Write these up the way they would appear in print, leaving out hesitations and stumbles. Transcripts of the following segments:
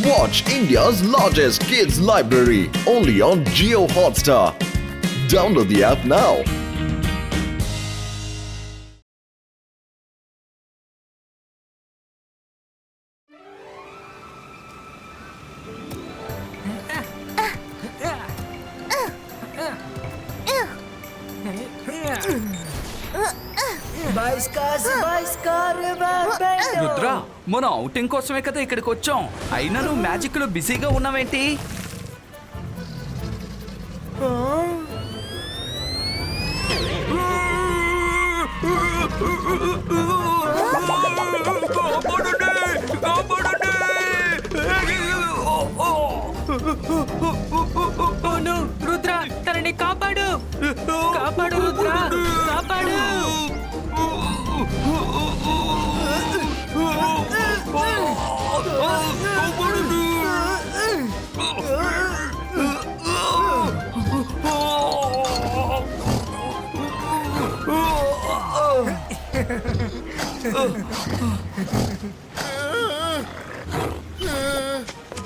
Watch India's largest kids library only on Jio Hotstar. Download the app now. Rudra, మనం outing కోసమే కదా ఇక్కడికి వచ్చాం. అయినా నువ్వు మ్యాజిక్ లో బిజీగా ఉన్నావేంటి? రుద్ర, తనని కాపాడు, కాపాడు రుద్ర, కాపాడు.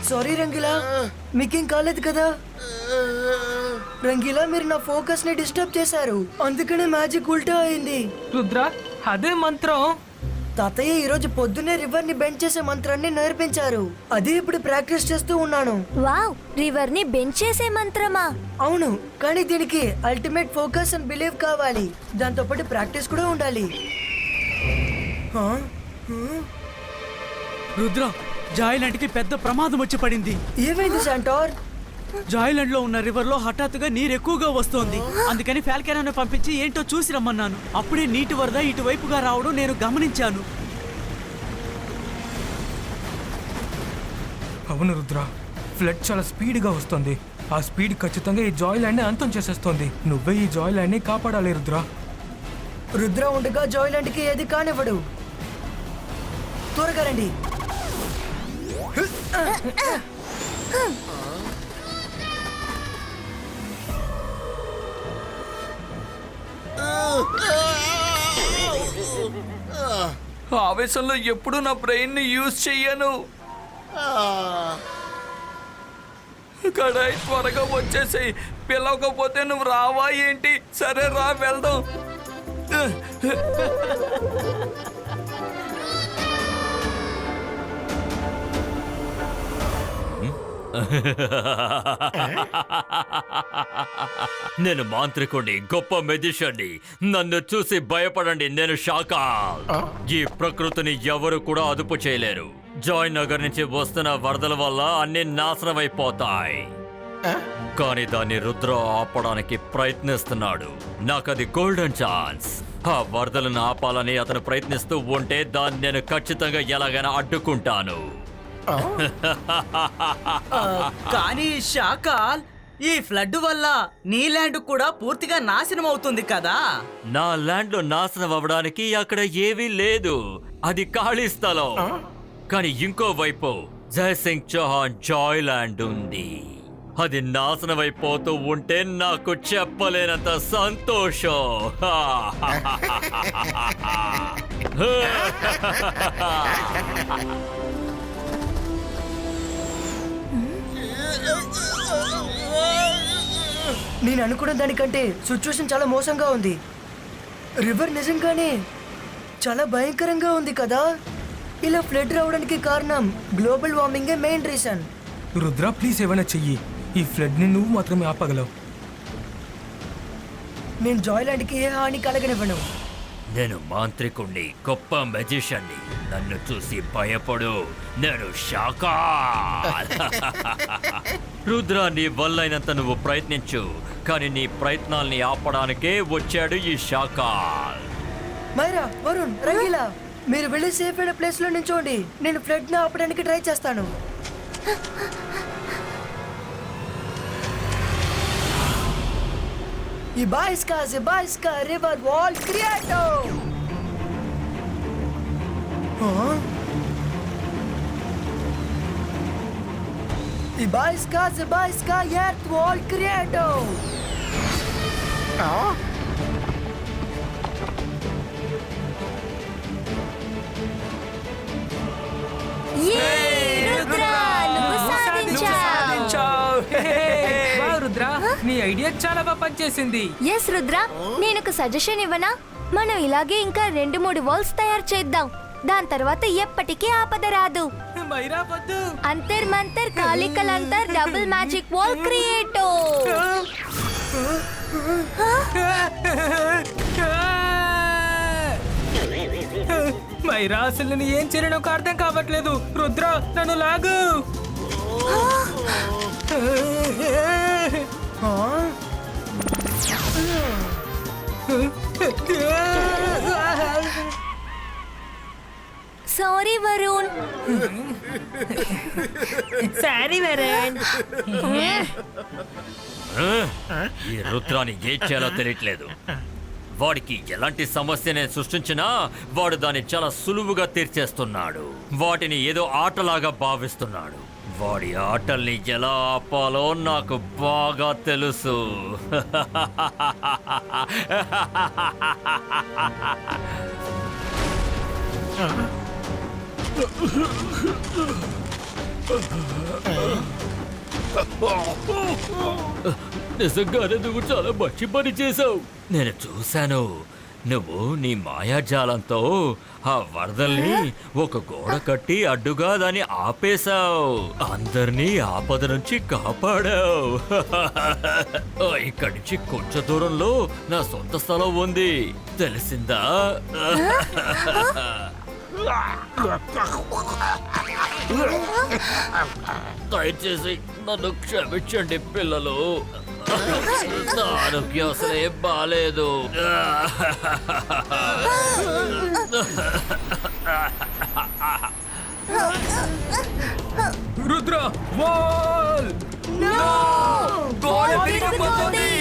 సారీ రంగిలా, మీకేం కాలేదు కదా? రంగిలా, మీరు నా ఫోకస్ ని డిస్టర్బ్ చేశారు, అందుకనే మ్యాజిక్ ఉల్టా అయింది. రుద్ర, అదే మంత్రం. తాతయ్య ఈరోజు పొద్దున్నే రివర్ ని బెండ్ చేసే మంత్రాన్ని నేర్పించారు. అదే ఇప్పుడు ప్రాక్టీస్ చేస్తూ ఉన్నాను. వావ్, రివర్ ని బెండ్ చేసే మంత్రమా? అవును, కానీ దీనికి అల్టిమేట్ ఫోకస్ అండ్ బిలీవ్ కావాలి. దాంతో పాటు ప్రాక్టీస్ కూడా ఉండాలి. రుద్ర, జాయిలాండ్ కి పెద్ద ప్రమాదం వచ్చి పడింది. ఏమైంది శాంటార్? జాయిలాండ్ లో ఉన్న రివర్ లో హఠాత్తుగా నీరు ఎక్కువగా వస్తోంది. అందుకని ఫాల్కెనాను పంపించి ఏంటో చూసి రమ్మన్నాను. అప్పుడే నీటి వరద ఇటువైపుగా రావడం నేను గమనించాను. అవును రుద్ర, ఫ్లడ్ చాలా స్పీడ్గా వస్తుంది. ఆ స్పీడ్ ఖచ్చితంగా ఈ జాయిలాండ్ ని అంతం చేసేస్తోంది. నువ్వే ఈ జాయిలాండ్ ని కాపాడాలి రుద్ర. రుద్ర ఉండగా జాయిలాండ్ కి ఏది కానివ్వడు. త్వరగా రండి. ఆవేశంలో ఎప్పుడు నా బ్రెయిన్ ని యూజ్ చెయ్యను. కడాయి, త్వరగా వచ్చేసి పిలవకపోతే నువ్వు రావా ఏంటి? సరే రా, వెళ్దాం. నేను మాంత్రికుడిని, గొప్ప మెజిషియన్ని. నన్ను చూసి భయపడండి, నేను షాకాల్. ఈ ప్రకృతిని ఎవరు కూడా అదుపు చేయలేరు. జాయ్ నగర్ నుంచి వస్తున్న వరదల వల్ల అన్ని నాశనమైపోతాయి. కానీ దాన్ని రుద్ర ఆపడానికి ప్రయత్నిస్తున్నాడు. నాకది గోల్డెన్ ఛాన్స్. ఆ వరదలను ఆపాలని అతను ప్రయత్నిస్తూ ఉంటే దాన్ని నేను ఖచ్చితంగా ఎలాగైనా అడ్డుకుంటాను. కానీ షాకాల్, ఈ ఫ్లడ్ వల్ల నీ ల్యాండ్ కూడా పూర్తిగా నాశనం అవుతుంది కదా? నా ల్యాండ్ లో నాశనం అవ్వడానికి అక్కడ ఏవీ లేదు. అది ఖాళీ స్థలం. కానీ ఇంకో వైపు జయసింగ్ చౌహాన్ జాయ్ ల్యాండ్ ఉంది. అది నాశనం అయిపోతూ ఉంటే నాకు చెప్పలేనంత సంతోషం. నేను అనుకున్న దానికంటే సిచ్యువేషన్ చాలా మోసంగా ఉంది. రివర్ నిజంగానే చాలా భయంకరంగా ఉంది కదా. ఇలా ఫ్లడ్ రావడానికి కారణం గ్లోబల్ వార్మింగే మెయిన్ రీజన్. రుద్ర, ప్లీజ్ ఏమైనా చెయ్యి. ఈ ఫ్లడ్ ని నువ్వు మాత్రమే ఆపగలవు. నేను జాయ్లాండ్కి ఏ హాని కలగనివ్వను. నేను మాంత్రికుణ్ణి, గొప్ప మెజిషియన్ని. నన్ను చూసి భయపడు, నేను షాకాల్. రుద్ర, నీ వల్లైనంత నువ్వు ప్రయత్నించు. కానీ నీ ప్రయత్నాల్ని ఆపడానికే వచ్చాడు ఈ షాకాల్. మైరా, వరుణ్, రంగీలా, మీరు వెళ్ళి సేఫ్ అయిన ప్లేస్ లో నించోండి. నేను ఫ్లడ్ ని ఆపడానికి ట్రై చేస్తాను. Ibaiska river wall creato. Ibaiska earth wall creato. Rudra, నువ్వు నీ ఐడియా చాలా బాగా పనిచేసింది. ఎస్ రుద్ర, నేను ఒక సజెషన్ ఇవ్వనా? మనం ఇలాగే ఇంకా 2-3 వాల్స్ తయారు చేద్దాం. దాని తర్వాత ఎప్పటికీ ఆపద రాదు. మైరా వద్దు. అంతర్ మంతర్ కాలికలంతర్ డబుల్ మ్యాజిక్ వాల్ క్రియేటో. మైరా, అసలు నేను ఏం చేయను నాకు అర్థం కావట్లేదు. రుద్ర, నన్ను లాగు. సారీ వరుణ్. సారీ వరుణ్. ఈ రుద్రాన్ని ఏం చేయాలో తెలియట్లేదు. వాడికి ఎలాంటి సమస్యనే సృష్టించినా వాడు దాన్ని చాలా సులువుగా తీర్చేస్తున్నాడు. వాటిని ఏదో ఆటలాగా భావిస్తున్నాడు. వాడి ఆటల్ని ఎలా ఆపాలో నాకు బాగా తెలుసు. నిజంగానే నువ్వు చాలా మంచి పని చేసావు. నేను చూశాను. నువ్వు నీ మాయాజాలంతో ఆ వరదల్ని ఒక గోడ కట్టి అడ్డుగా దాన్ని ఆపేశావు. అందరినీ ఆపద నుంచి కాపాడావు. ఇక్కడి నుంచి కొంచెం దూరంలో నా సొంత స్థలం ఉంది, తెలిసిందా? దయచేసి నన్ను క్షమించండి పిల్లలు. నా ఆరోగ్యం అసలే బాలేదు. రుద్ర, వాల్! గోడ విరిగిపోతుంది.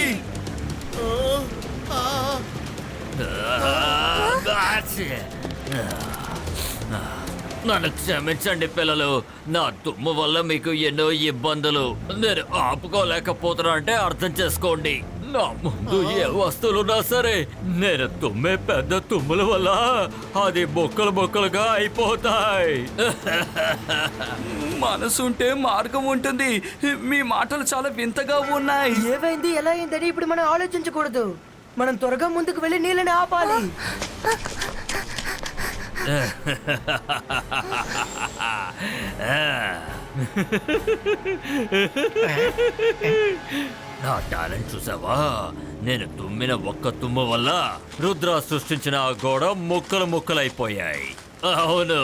నన్ను క్షమించండి పిల్లలు. నా తుమ్ము వల్ల మీకు ఎన్నో ఇబ్బందులు. నేను ఆపుకోలేకపోతున్నా అంటే అర్థం చేసుకోండి. నా ముందు ఏ వస్తువులున్నా సరే నేను తుమ్మే పెద్ద తుమ్ముల వల్ల అది బొక్కలు బొక్కలుగా అయిపోతాయి. మనసుంటే మార్గం ఉంటుంది. మీ మాటలు చాలా వింతగా ఉన్నాయి. ఏమైంది, ఎలా అయిందని ఇప్పుడు మనం ఆలోచించకూడదు. మనం త్వరగా ముందుకు వెళ్ళి నీళ్ళని ఆపాలి. నా టాలెంట్ చూసావా? నేను తుమ్మిన ఒక్క తుమ్ము వల్ల రుద్ర సృష్టించిన ఆ గోడ ముక్కలు ముక్కలైపోయాయి. అవును.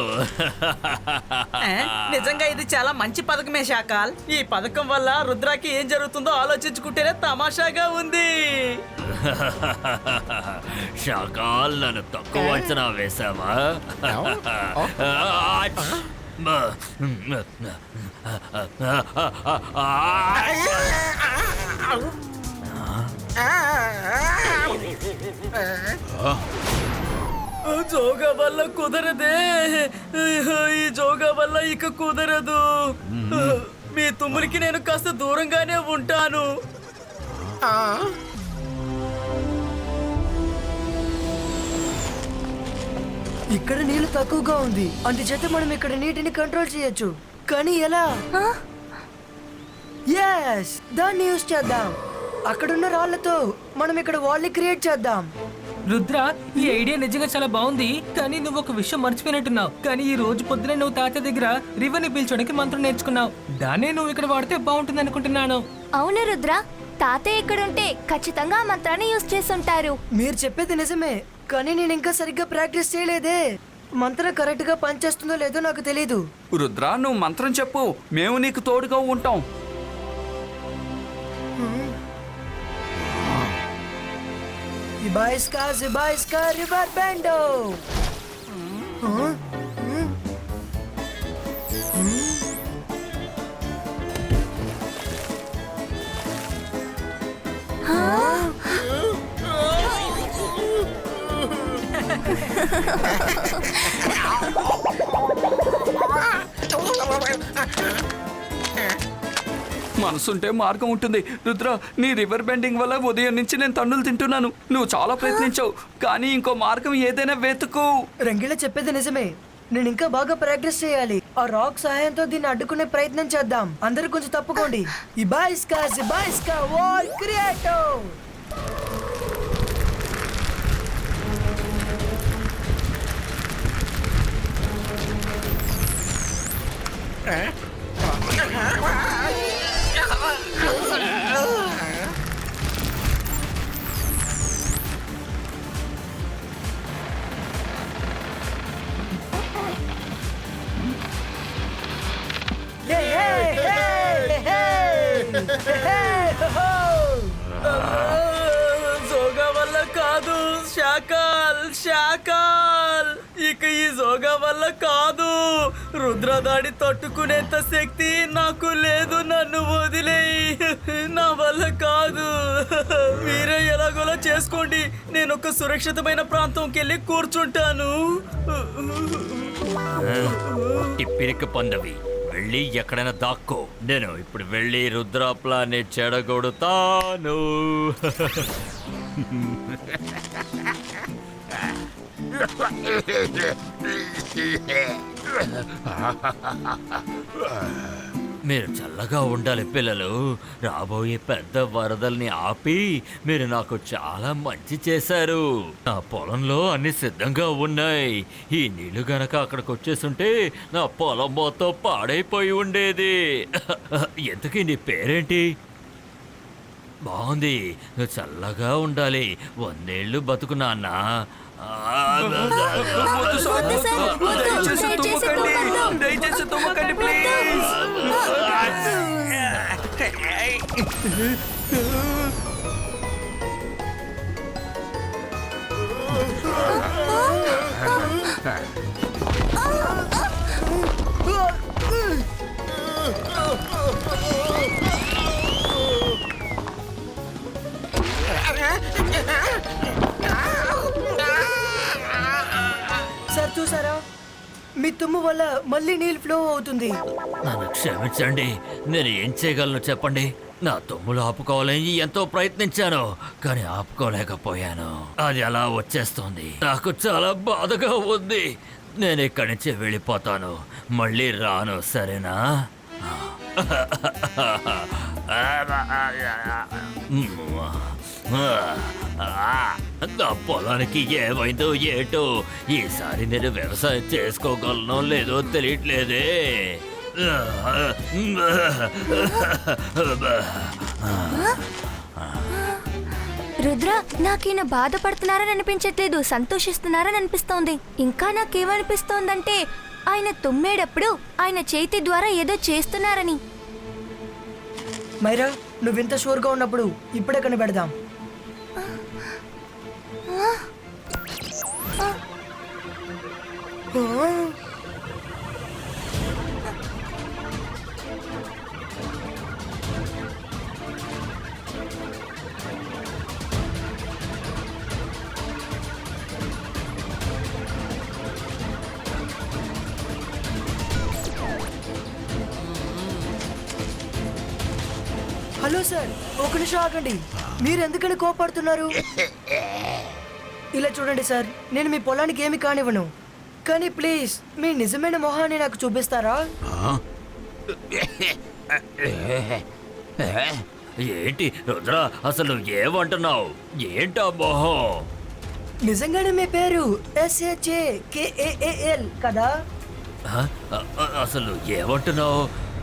నిజంగా ఇది చాలా మంచి పథకమే శాకాల్. ఈ పథకం వల్ల రుద్రాకి ఏం జరుగుతుందో ఆలోచించుకుంటేనే తమాషాగా ఉంది. శాకాల్, నన్ను తక్కువ అంచనా వేశావా? జోగా వల్ల కుదరదే. ఈ జోగా వల్ల ఇక కుదరదు. మీ తుమ్ములకి నేను కాస్త దూరంగానే ఉంటాను. ఇక్కడ నీళ్లు తక్కువగా ఉంది, అందుచేత మనం ఇక్కడ నీటిని కంట్రోల్ చేయొచ్చు. కానీ ఎలా? ఎస్, దాన్ని యూజ్ చేద్దాం. అక్కడున్న రాళ్లతో మనం ఇక్కడ వాల్ క్రియేట్ చేద్దాం. రుద్ర, ఈ ఐడియా నిజంగా చాలా బాగుంది. కానీ నువ్వు ఒక విషయం మర్చిపోయినట్టున్నావు. కానీ ఈ రోజు పొద్దున నువ్వు తాత దగ్గర రివర్ని పీల్చడానికి మంత్రం నేర్చుకున్నావు. దాన్నే నువ్వు ఇక్కడ వాడితే బాగుంటుంది అనుకుంటున్నాను. అవును రుద్ర, తాతయ్య ఇక్కడుంటే ఖచ్చితంగా ఆ మంత్రాన్ని యూజ్ చేసుంటారు. మీరు చెప్పేది నిజమే, కానీ నేను ఇంకా సరిగ్గా ప్రాక్టీస్ చేయలేదే. మంత్రం కరెక్ట్ గా పనిచేస్తుందో లేదో నాకు తెలీదు. రుద్ర, నువ్వు మంత్రం చెప్పు, మేము నీకు తోడుగా ఉంటాం. Zibaisca, River Bendo. మనసుంటే మార్గం ఉంటుంది. రుద్ర, నీ రివర్ బెండింగ్ వల్ల ఉదయం నుంచి నేను తన్నులు తింటున్నాను. నువ్వు చాలా ప్రయత్నించావు, కానీ ఇంకో మార్గం ఏదైనా వెతుకు. రంగిలా చెప్పేది నిజమే, నేను ఇంకా బాగా ప్రాక్టీస్ చేయాలి. ఆ రాక్ సహాయంతో దీన్ని అడ్డుకునే ప్రయత్నం చేద్దాం. అందరూ కొంచెం తప్పుకోండి. ఇబాయిస్కా వాల్ క్రియేటో. జోగా వల్ల కాదు శాకాల్ ఇక ఈ జోగా వల్ల కాదు. రుద్రదాడి తట్టుకునేంత శక్తి నాకు లేదు. నన్ను వదిలేయి, నా వల్ల కాదు. మీరే ఎలాగోలా చేసుకోండి. నేను ఒక సురక్షితమైన ప్రాంతంకి వెళ్ళి కూర్చుంటాను. టిప్పిరికి పొందవి వెళ్ళి ఎక్కడైనా దాక్కో. నేను ఇప్పుడు వెళ్ళి రుద్ర ప్లానెట్ చెడగొడతాను. మీరు చల్లగా ఉండాలి పిల్లలు. రాబోయే పెద్ద వరదల్ని ఆపి మీరు నాకు చాలా మంచి చేశారు. నా పొలంలో అన్ని సిద్ధంగా ఉన్నాయి. ఈ నీళ్లు గనక అక్కడికి వచ్చేస్తుంటే నా పొలం మొత్తం పాడైపోయి ఉండేది. ఎందుకు నీ పేరేంటి? బాగుంది. నువ్వు చల్లగా ఉండాలి. 100 ఏళ్ళు బతుకు నాన్న. వద్దు సార్, దయచేసి తుమ్మకండి, దయచేసి తుమ్మకండి ప్లీజ్. సార్ చూసారా, మీ తుమ్ము వల్ల మళ్ళీ నీళ్ళు ఫ్లో అవుతుంది. నన్ను క్షమించండి. నేను ఏం చేయగలను చెప్పండి. నా తుమ్ములు ఆపుకోవాలని ఎంతో ప్రయత్నించాను, కానీ ఆపుకోలేకపోయాను. అది అలా వచ్చేస్తుంది. నాకు చాలా బాధగా ఉంది. నేను ఇక్కడి నుంచి వెళ్ళిపోతాను. మళ్ళీ రాను, సరేనా? నా పొలానికి ఏమైందో ఏటో. ఈసారి నేను వ్యవసాయం చేసుకోగలనో లేదో తెలియట్లేదే. రుద్ర, నాకీయన బాధపడుతున్నారని అనిపించట్లేదు, సంతోషిస్తున్నారని అనిపిస్తోంది. ఇంకా నాకేమనిపిస్తోందంటే ఆయన తుమ్మేటప్పుడు ఆయన చేతి ద్వారా ఏదో చేస్తున్నారని. మైరా, నువ్వింత షూర్గా ఉన్నప్పుడు ఇప్పుడే కనిపెడదాం. హలో సార్, ఒక నిమిషం ఆగండి. మీరు ఎందుకని కోపడుతున్నారు? ఇలా చూడండి సార్, నేను మీ పొలానికి ఏమి కానివ్వను, కానీ ప్లీజ్ మీ నిజమైన మొహాన్ని నాకు చూపిస్తారా? ఏంటి రుద్ర, అసలు ఏమంటున్నావు? ఏంటా మొహం? నిజంగానే మీ పేరు SHAKAAL కదా? అసలు ఏమంటున్నావు?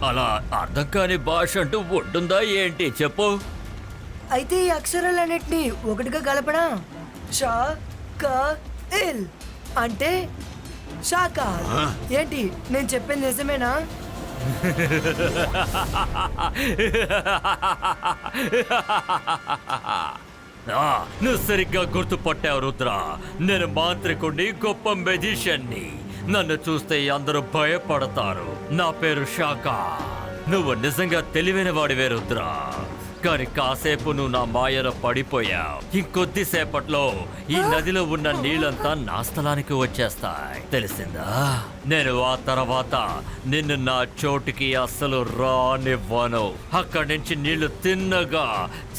అలా అర్థం కాని భాష అంటూ ఉంటుందా ఏంటి? చెప్పు. అయితే ఈ అక్షరాలన్నిటినీ ఒకటిగా కలపనా? షా-కా-ఎల్ అంటే షాకాల్. ఏంటి నేను చెప్పింది నిజమేనా? నువ్వు సరిగ్గా గుర్తుపట్టావు రుద్ర. నేను మాంత్రికుడిని, గొప్ప మెజిషియన్ని. నన్ను చూస్తే అందరూ భయపడతారు. నా పేరు శాకా. నువ్వు నిజంగా తెలివైన వాడివే రుద్ర, కానీ కాసేపు నువ్వు నా మాయలో పడిపోయావు. ఇంకొద్దిసేపట్లో ఈ నదిలో ఉన్న నీళ్ళంతా నా స్థలానికి వచ్చేస్తాయి, తెలిసిందా? నేను ఆ తర్వాత నిన్ను నా చోటుకి అస్సలు రానివ్వను. అక్కడి నుంచి నీళ్లు తిన్నగా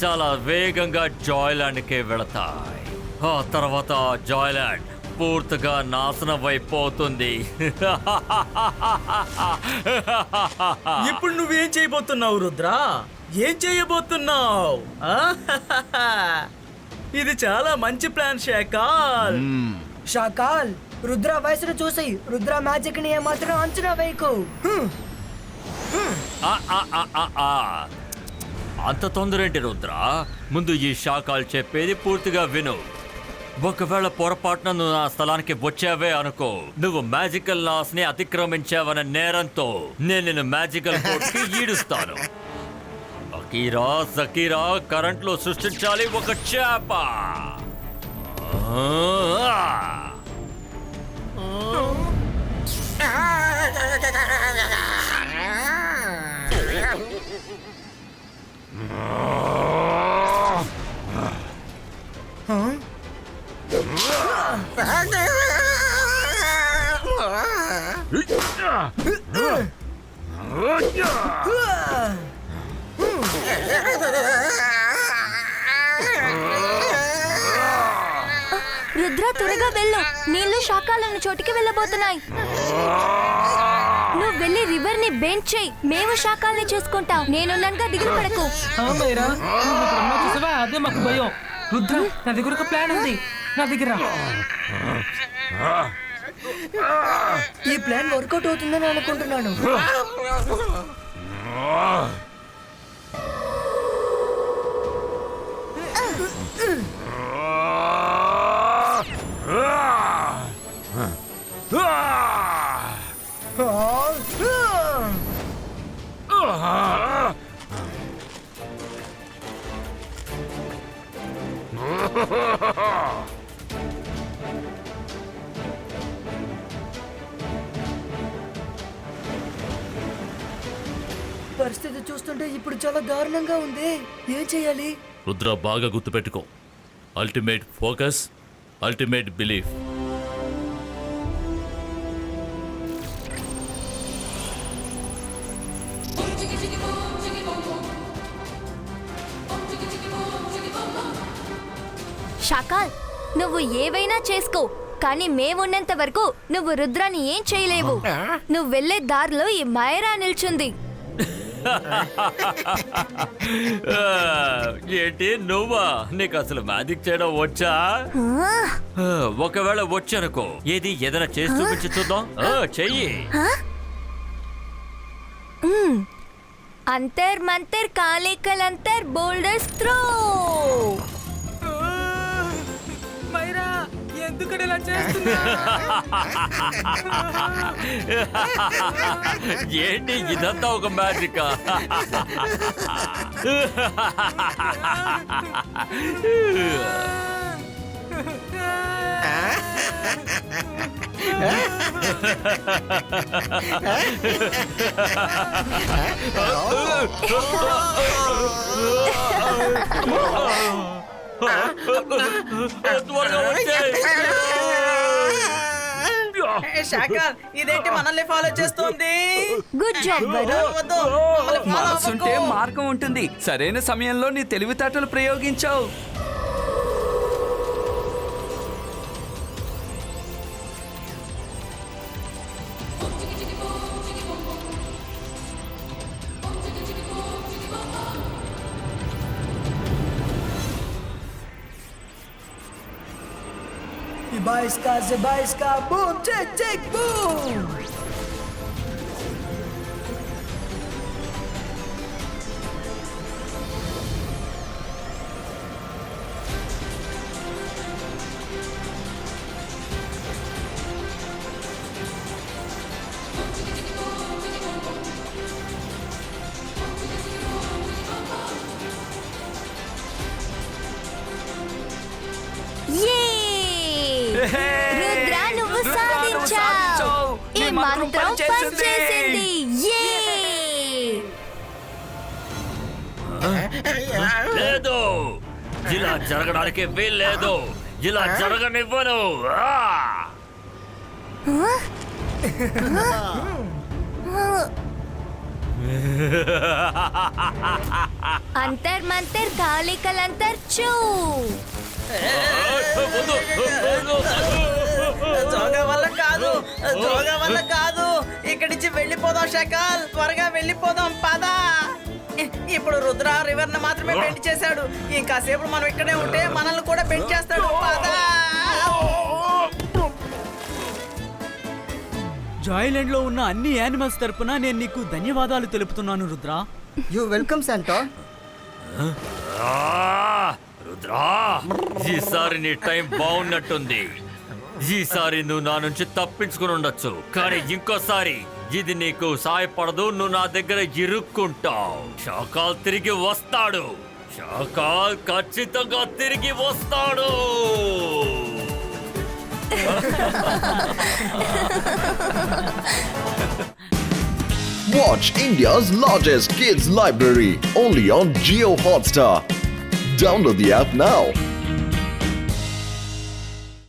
చాలా వేగంగా జాయ్లాండ్కే వెళతాయి. ఆ తర్వాత జాయ్లాండ్ పూర్తిగా నాశనం అయిపోతుంది. ఇప్పుడు నువ్వేం చేయబోతున్నావు రుద్రా? ఏం చేయబోతున్నావు? ఇది చాలా మంచి ప్లాన్ షాకాల్. షాకాల్, రుద్ర వయసును చూసి రుద్ర మ్యాజిక్ ని ఏమాత్రం అంచనా వేయకు. అంత తొందర ఏంటి రుద్ర? ముందు ఈ షాకాల్ చెప్పేది పూర్తిగా విను. ఒకవేళ పొరపాటున నువ్వు నా స్థలానికి వచ్చావే అనుకో, నువ్వు మ్యాజికల్ లాస్ ని అతిక్రమించావన్న నేరంతో నేను నిన్ను మ్యాజికల్ కోర్ట్ కి ఈడుస్తాను. అకీరా జకీరా కరెంట్ లో సృష్టించాలి ఒక చేప. రుద్ర త్వరగా వెళ్ళు, నీళ్లు శాకాలను చోటికి వెళ్ళబోతున్నాయి. నువ్వు వెళ్ళి రివర్ ని బెండ్ చేయి, మేము శాకాలని చూసుకుంటాం. నేనున్నానుగా, దిగులు పడకు. మైరా, నువ్వు ఇప్పుడు అన్నా చూసావా? అదే మాకు భయం. రుద్ర, నా దగ్గర ఒక ప్లాన్ ఉంది, నా దగ్గర. ఈ ప్లాన్ వర్కౌట్ అవుతుందని అనుకుంటున్నాను. పరిస్థితి చూస్తుంటే ఇప్పుడు చాలా దారుణంగా ఉంది. ఏం చేయాలి? రుద్ర, బాగా గుర్తుపెట్టుకో, అల్టిమేట్ ఫోకస్, అల్టిమేట్ బిలీఫ్. శాకాల్, నువ్వు ఏవైనా చేసుకో, కానీ మేమున్నంత వరకు నువ్వు రుద్రాన్ని ఏం చేయలేవు. నువ్వు వెళ్లే దారిలో ఈ మైరా నిల్చుంది. ఏంటి నువ్వా? నీకు అసలు మ్యాజిక్ చేయడం వచ్చా? ఒకవేళ వచ్చనుకో, ఏది ఏదైనా చేసి చూపించి చూద్దాం. చెయ్యి. అంతర్ మంతర్ కాళికల్ అంతర్ బోల్డర్స్ త్రో. మైరా, ఎందుకని ఇలా చేస్తున్నా? ఏంటి ఇదంతా ఒక మ్యాజిక్? షాకాల్, ఇదేంటి మనల్ని ఫాలో చేస్తోంది? Good job Varun. వద్దు, మమ్మల్ని follow మనసుంటే అవ్వకు. మార్గం ఉంటుంది. సరైన సమయంలో నీ తెలివితేటలు ప్రయోగించావు. Zebaiska, boom, tick, tick, boom! Rudra, నువ్వు సాధించావు. ఈ మంత్రం పనిచేసింది. లేదు, ఇలా జరగడానికి వీల్లేదు. ఇలా జరగనివ్వను. అంతర్ మంతర్ కాళికల్ అంతర్ చూ. జోగా వల్ల కాదు, జోగా వల్ల కాదు. ఇక్కడి నుంచి వెళ్ళిపోదాం షకాల్, త్వరగా వెళ్ళిపోదాం పద. ఇప్పుడు రుద్ర రివర్ ని మాత్రమే బెండ్ చేశాడు. ఇంకాసేపు మనం ఇక్కడే ఉంటే మనల్ని కూడా బెండ్ చేస్తాడు. పద. జాయిలాండ్ లో ఉన్న అన్ని యానిమల్స్ తరపున నేను నీకు ధన్యవాదాలు తెలుపుతున్నాను Rudra. You welcome Santa. Rudra, ఈసారి నీ టైం బాగున్నట్టుంది. ఈసారి నువ్వు నా నుంచి తప్పించుకుని ఉండొచ్చు, కానీ ఇంకోసారి ఇది నీకు సాయపడదు. నువ్వు నా దగ్గర ఇరుక్కుంటావు. షాకాల్ తిరిగి వస్తాడు. షాకాల్ ఖచ్చితంగా తిరిగి వస్తాడు. Watch India's largest kids library only on Geo Hotstar. Download the app now.